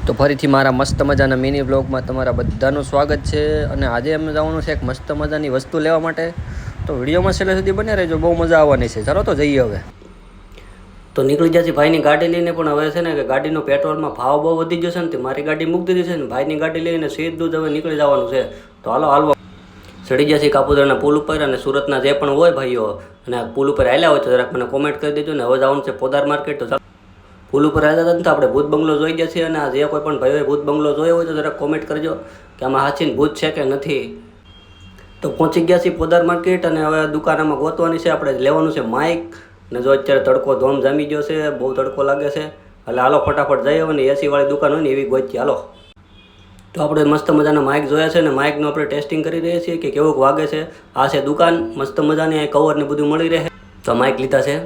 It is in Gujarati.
તો ફરીથી મારા મસ્ત મજાના મિની બ્લોગમાં તમારા બધાનું સ્વાગત છે અને આજે અમે જવાનું છે એક મસ્ત મજાની વસ્તુ લેવા માટે. તો વિડીયોમાં છેલ્લે સુધી બને રહેજો, બહુ મજા આવવાની છે. ચાલો તો જઈએ હવે. તો નીકળી જશે ભાઈની ગાડી લઈને, પણ હવે છે ને કે ગાડીનો પેટ્રોલમાં ભાવ બહુ વધી ગયો છે ને મારી ગાડી મૂકી દીધી છે ને ભાઈની ગાડી લઈને સીધું જ હવે નીકળી જવાનું છે. તો હાલવા ચડી જશે કાપોદ્રાના પુલ ઉપર. અને સુરતના જે પણ હોય ભાઈઓ અને આ પુલ ઉપર આવેલા હોય તો જરાક મને કોમેન્ટ કરી દેજો ને. હવે જવાનું છે પોદાર માર્કેટ. તો પુલ ઉપર આવ્યા હતા ને તો આપણે ભૂત બંગલો જોઈ ગયા છીએ. અને આ જે કોઈ પણ ભાઈઓએ ભૂત બંગલો જોયો હોય તો જરાક કોમેન્ટ કરજો કે આમાં હાચીને ભૂત છે કે નથી. તો પહોંચી ગયા છીએ પોદાર માર્કેટ અને હવે દુકાનમાં ગોતવાની છે. આપણે લેવાનું છે માઇક. ને જો અત્યારે તડકો ધોમ જામી ગયો છે, બહુ તડકો લાગે છે. એટલે હાલો ફટાફટ જઈએ અને એસીવાળી દુકાન હોય ને એવી ગોતી. હાલો તો આપણે મસ્ત મજાના માઇક જોયા છે ને માઇકનું આપણે ટેસ્ટિંગ કરી રહ્યા છીએ કે કેવું વાગે છે. આ છે દુકાન, મસ્ત મજાની કવર ને બધું મળી રહે. તો માઇક લીધા છે.